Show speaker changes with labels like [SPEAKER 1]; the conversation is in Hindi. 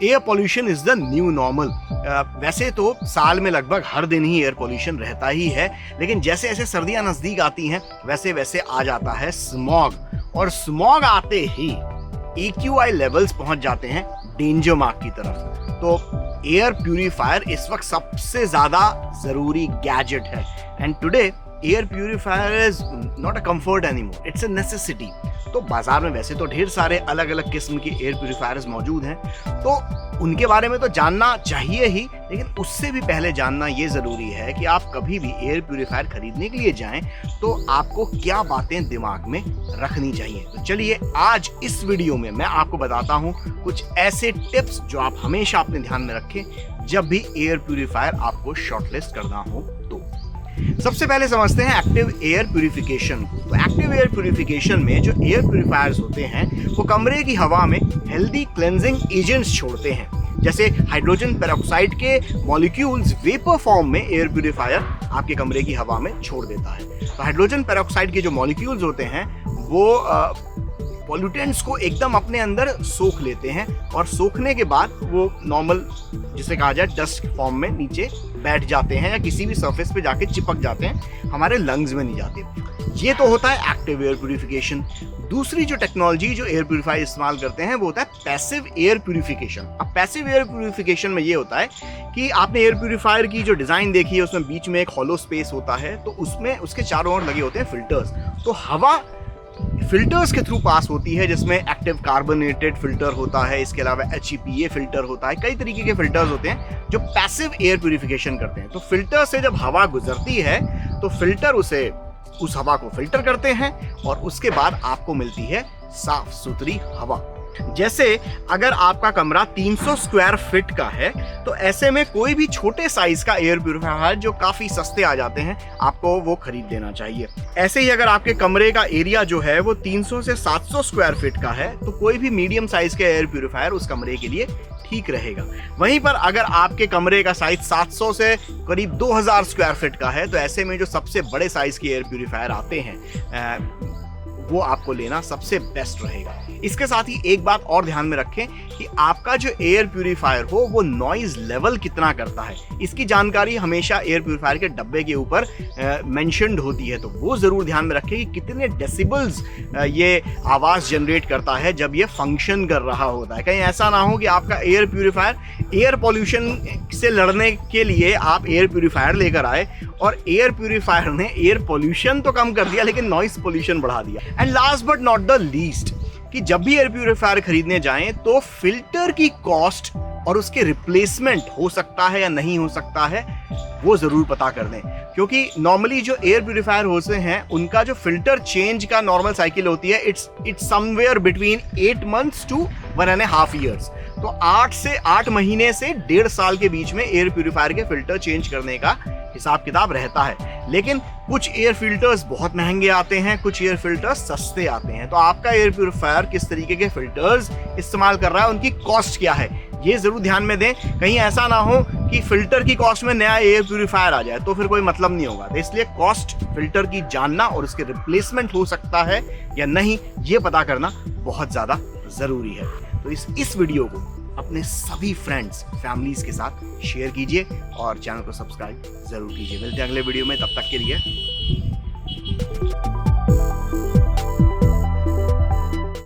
[SPEAKER 1] Air pollution is the new normal. वैसे तो साल में लगभग हर दिन ही एयर पॉल्यूशन रहता ही है, लेकिन जैसे जैसे सर्दियां नजदीक आती हैं वैसे वैसे आ जाता है स्मॉग, और स्मॉग आते ही AQI लेवल्स पहुंच जाते हैं डेंजर मार्क की तरफ। तो एयर प्यूरिफायर इस वक्त सबसे ज्यादा जरूरी गैजेट है, and today air purifier is not a comfort anymore, it's a necessity. तो बाजार में वैसे तो ढेर सारे अलग अलग किस्म के एयर प्यूरिफायर्स मौजूद हैं, तो उनके बारे में तो जानना चाहिए ही, लेकिन उससे भी पहले जानना ये ज़रूरी है कि आप कभी भी एयर प्यूरिफायर खरीदने के लिए जाएं तो आपको क्या बातें दिमाग में रखनी चाहिए। तो चलिए आज इस वीडियो में मैं आपको बताता हूं कुछ ऐसे टिप्स जो आप हमेशा अपने ध्यान में रखें जब भी एयर प्यूरिफायर आपको शॉर्टलिस्ट करना हो। तो सबसे पहले समझते हैं एक्टिव एयर प्यूरिफिकेशन को। तो एक्टिव एयर प्यूरिफिकेशन में जो एयर प्यूरिफायर्स होते हैं वो कमरे की हवा में हेल्दी क्लेंजिंग एजेंट्स छोड़ते हैं, जैसे हाइड्रोजन पेरोक्साइड के मॉलिक्यूल्स वेपर फॉर्म में एयर प्यूरिफायर आपके कमरे की हवा में छोड़ देता है। तो हाइड्रोजन पेरोक्साइड के जो मॉलिक्यूल्स होते हैं वो पॉल्यूटेंट्स को एकदम अपने अंदर सोख लेते हैं, और सोखने के बाद वो नॉर्मल जिसे कहा जाए डस्ट फॉर्म में नीचे बैठ जाते हैं या किसी भी सरफेस पे जाके चिपक जाते हैं, हमारे लंग्स में नहीं जाते। ये तो होता है एक्टिव एयर प्यूरिफिकेशन। दूसरी जो टेक्नोलॉजी जो एयर प्यूरिफायर इस्तेमाल करते हैं वो होता है पैसिव एयर प्यूरिफिकेशन। अब पैसिव एयर प्यूरिफिकेशन में ये होता है कि आपने एयर प्यूरिफायर की जो डिजाइन देखी है उसमें बीच में एक हॉलो स्पेस होता है, तो उसमें उसके चारों ओर लगे होते हैं फिल्टर्स। तो हवा फिल्टर्स के थ्रू पास होती है, जिसमें एक्टिव कार्बोनेटेड फिल्टर होता है, इसके अलावा HEPA फिल्टर होता है, कई तरीके के फिल्टर्स होते हैं जो पैसिव एयर प्यूरिफिकेशन करते हैं। तो फिल्टर से जब हवा गुजरती है तो फिल्टर उस हवा को फिल्टर करते हैं और उसके बाद आपको मिलती है साफ सुथरी हवा। जैसे अगर आपका कमरा 300 स्क्वायर फीट का है तो ऐसे में कोई भी छोटे साइज का एयर प्यूरिफायर जो काफी सस्ते आ जाते हैं आपको वो खरीद लेना चाहिए। ऐसे ही अगर आपके कमरे का एरिया जो है वो 300 से 700 स्क्वायर फीट का है तो कोई भी मीडियम साइज का एयर प्यूरिफायर उस कमरे के लिए ठीक रहेगा। वहीं पर अगर आपके कमरे का साइज 700 से करीब 2000 स्क्वायर फीट का है तो ऐसे में जो सबसे बड़े साइज के एयर प्यूरिफायर आते हैं वो आपको लेना सबसे बेस्ट रहेगा। इसके साथ ही एक बात और ध्यान में रखें कि आपका जो एयर प्यूरिफायर हो वो नॉइज लेवल कितना करता है, इसकी जानकारी हमेशा एयर प्यूरिफायर के डब्बे के ऊपर मेंशन्ड होती है। तो वो जरूर ध्यान में रखें कि कितने डेसिबल्स ये आवाज जनरेट करता है जब ये फंक्शन कर रहा होता है। कहीं ऐसा ना हो कि आपका एयर प्यूरिफायर एयर पॉल्यूशन से लड़ने के लिए आप एयर प्यूरिफायर लेकर आए और एयर प्यूरिफायर ने एयर पॉल्यूशन तो कम कर दिया लेकिन नॉइस पॉल्यूशन बढ़ा दिया। And last but not the least कि जब भी एयर प्यूरिफायर खरीदने जाएं तो फिल्टर की कॉस्ट और उसके रिप्लेसमेंट हो सकता है या नहीं हो सकता है वो जरूर पता कर दें, क्योंकि नॉर्मली जो एयर प्यूरिफायर होते हैं उनका जो फिल्टर चेंज का नॉर्मल साइकिल होती है it's somewhere between 8 months to 1.5 years। तो 8 महीने से 1.5 साल के बीच में एयर प्यूरिफायर के फिल्टर चेंज करने का हिसाब किताब रहता है। लेकिन कुछ एयर फिल्टर्स बहुत महंगे आते हैं, कुछ एयर फिल्टर्स सस्ते आते हैं। तो आपका एयर प्यूरिफायर किस तरीके के फिल्टर्स इस्तेमाल कर रहा है, उनकी कॉस्ट क्या है, ये जरूर ध्यान में दें। कहीं ऐसा ना हो कि फिल्टर की कॉस्ट में नया एयर प्यूरिफायर आ जाए तो फिर कोई मतलब नहीं होगा। तो इसलिए कॉस्ट फिल्टर की जानना और उसके रिप्लेसमेंट हो सकता है या नहीं ये पता करना बहुत ज्यादा जरूरी है। तो इस वीडियो को अपने सभी फ्रेंड्स फैमिलीज के साथ शेयर कीजिए और चैनल को सब्सक्राइब जरूर कीजिए। मिलते हैं अगले वीडियो में, तब तक के लिए।